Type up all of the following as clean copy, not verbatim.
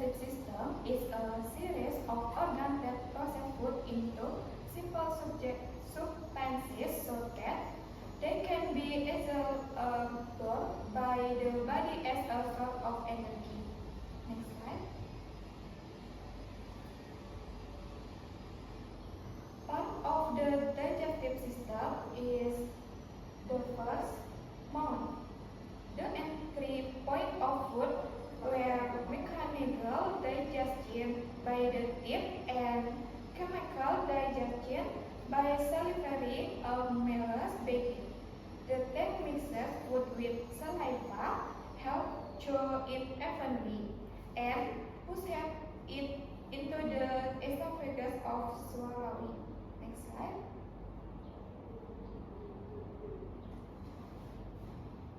digestive system is a series of organs that process food into simple substances so that they can be absorbed by the body as a source of energy. Next slide. Part of the digestive system is the first mouth, the entry point of food where mechanical digestion by the teeth and chemical digestion by salivary amylase begin. The teeth mixes food with saliva, help chew it evenly, and pushes it into the esophagus of swallowing. Next slide.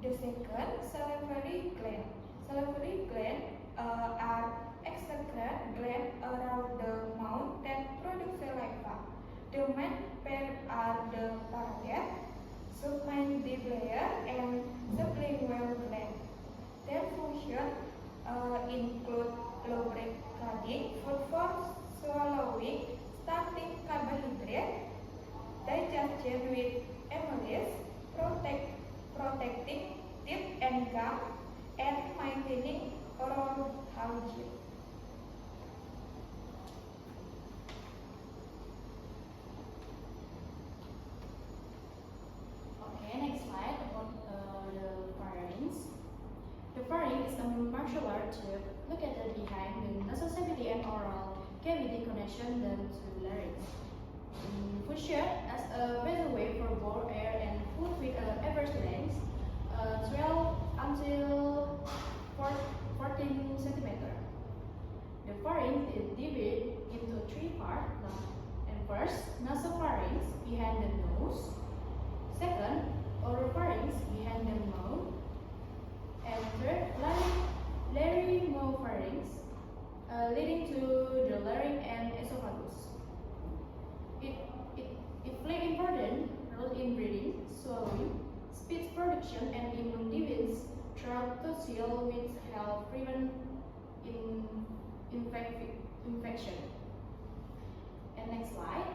The second, salivary gland. Salivary glands are excrete glands around the mouth that produce saliva. The main pair are the parotid, submandibular, and sublingual glands. Their function include lubricating food for swallowing, starting carbohydrate, digestion with amylase, protecting teeth and gum, and maintaining oral hygiene. Okay, next slide about the pharynx. The pharynx is a muscular tube located behind the nasal cavity and oral cavity connection them to larynx. Function as a pathway for both air and food with an average length 12 until 14 centimeter. The pharynx is divided into three parts. And first, nasopharynx behind the nose. Second, oropharynx behind the mouth. And third, laryngopharynx leading to the larynx and esophagus. It plays important role in breathing, swallowing, speech production, and immune defense throughout tonsil, which help prevent infection. And next slide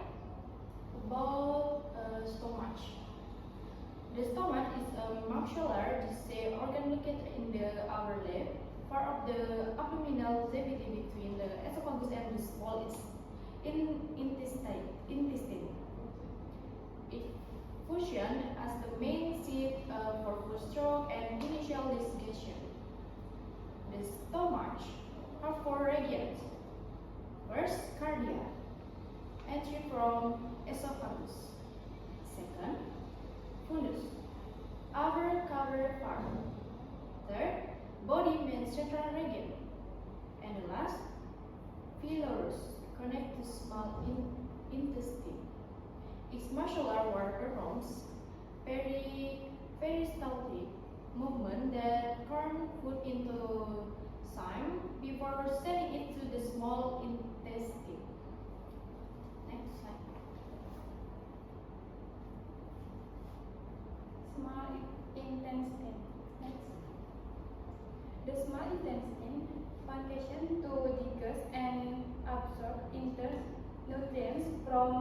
about stomach. The stomach is a muscular disc organ located in the upper lip part of the abdominal cavity between the esophagus and the small intestine. It functions as the main seat for food stroke and initial digestion. The stomach has four regions. First, cardia, entry from esophagus. Second, fundus, upper cover part. Third, body main central region. And the last, pylorus, connect to small intestine. Its muscular work performs peristaltic movement that turn food into chyme before sending it to the small intestine. Next slide. Small intestine. Next. The small intestine functions to digest and absorb nutrients from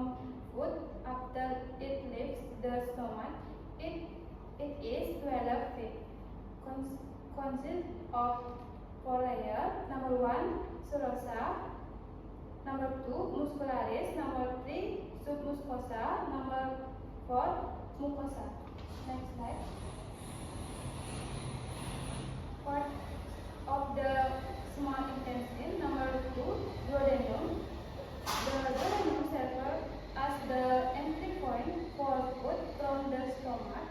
food after it leaves the stomach. It is developed consists of four layers. Number 1, serosa. Number 2, muscularis. Number 3, submucosa. Number 4, mucosa. Next slide. Part of the small intestine. Number 2, duodenum. The duodenum serves as the entry point for food from the stomach.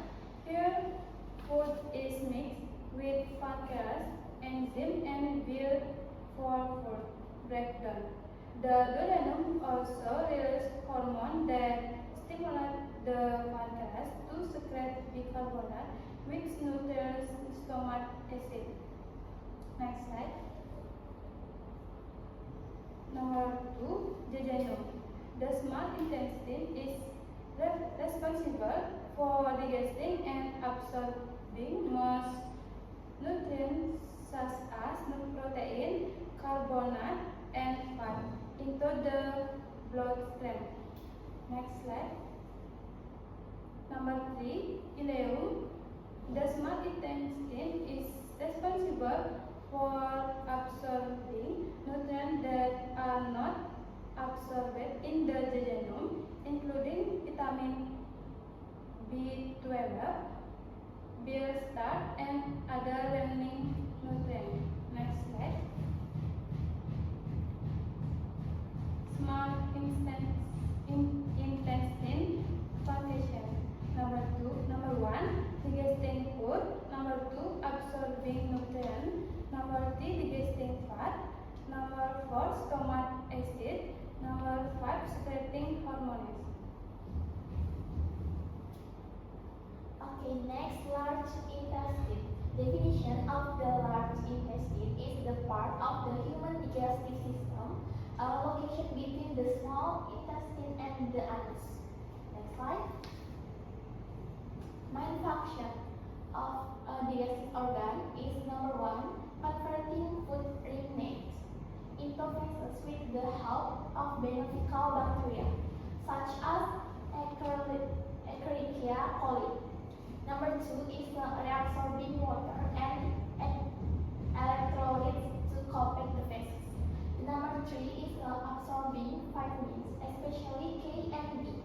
Here, food is mixed with pancreas, enzyme, and built for food breakdown. The duodenum also releases hormones that stimulate the pancreas to secrete bicarbonate, which nurtures stomach acid. Next slide. Number 2, jejunum. The small intestine is responsible for digesting and absorbing most nutrients such as protein, carbonate, and fat into the bloodstream. Next slide. Number 3, ileum. The small intestine is responsible for absorbing nutrients that are not absorbed in the jejunum, including vitamin B12, bile starch, and other remaining nutrients. Next slide. Small intestine function. Number 1, digesting food. Number 2, absorbing nutrients. Number 3, digesting fat. Number 4, stomach acid. Number 5, secreting hormones. Okay, next, large intestine. Definition of the large intestine is the part of the human digestive system, location between the small intestine and the anus. Next slide. Main function of a digestive organ is number 1, converting food remnants into vessels with the help of beneficial bacteria, such as Escherichia coli. Number 2 is reabsorbing water and electrolytes to compact the vessels. Number 3 is absorbing vitamins, especially K and B,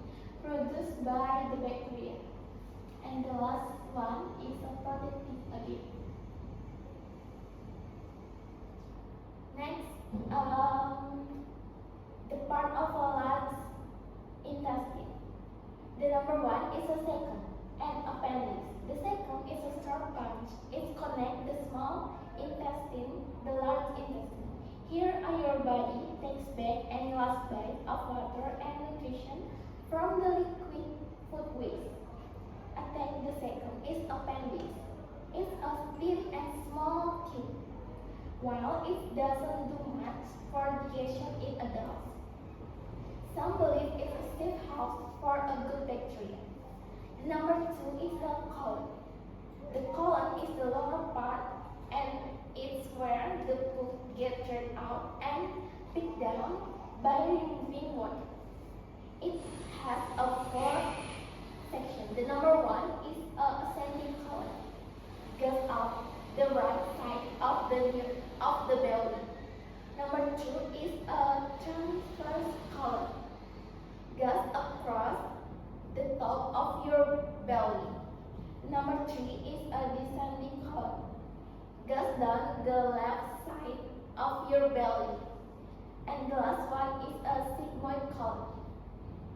produced by the bacteria. And the last one is protective again. Next, the part of a large intestine. The number 1 is a second and appendix. The second is a short punch. It connects the small intestine, the large intestine. Here your body takes back any last bite of water and nutrition from the liquid food waste. Attach the second is appendix. It's a thin and small tube. While it doesn't do much for digestion in adults, some believe it's a safe house for a good bacteria. Number 2 is the colon. The colon is the lower part and it's where the poop gets turned out and picked down by removing water. It has a 4 section. The number 1 is a ascending colon. Goes up the right side of the belly. Number 2 is a transverse colon. Goes across the top of your belly. Number 3 is a descending colon. Goes down the left side of your belly. And the last one is a sigmoid colon.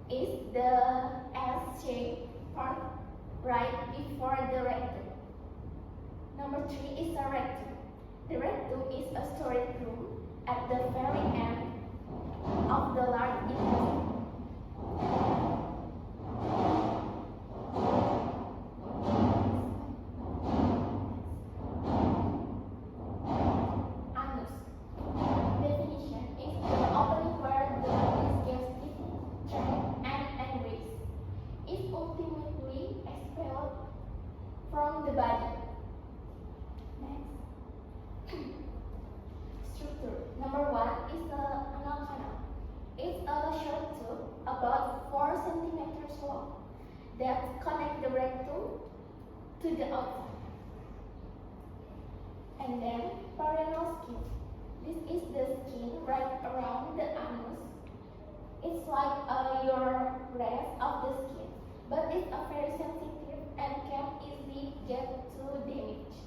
Is the S-shaped part right before the rectum. Number 3 is a rectum. The rectum is a storage room at the very end of the large intestine. Anus. Definition is the opening where the digestive tract and waste is ultimately expelled from the body. Next. Structure. Number 1 is the anal canal. It's a short tube about 4 centimeters long that connects the rectum to the outside. And then perianal skin. This is the skin right around the anus. It's like your rest of the skin, but it's very sensitive and can easily get to damage.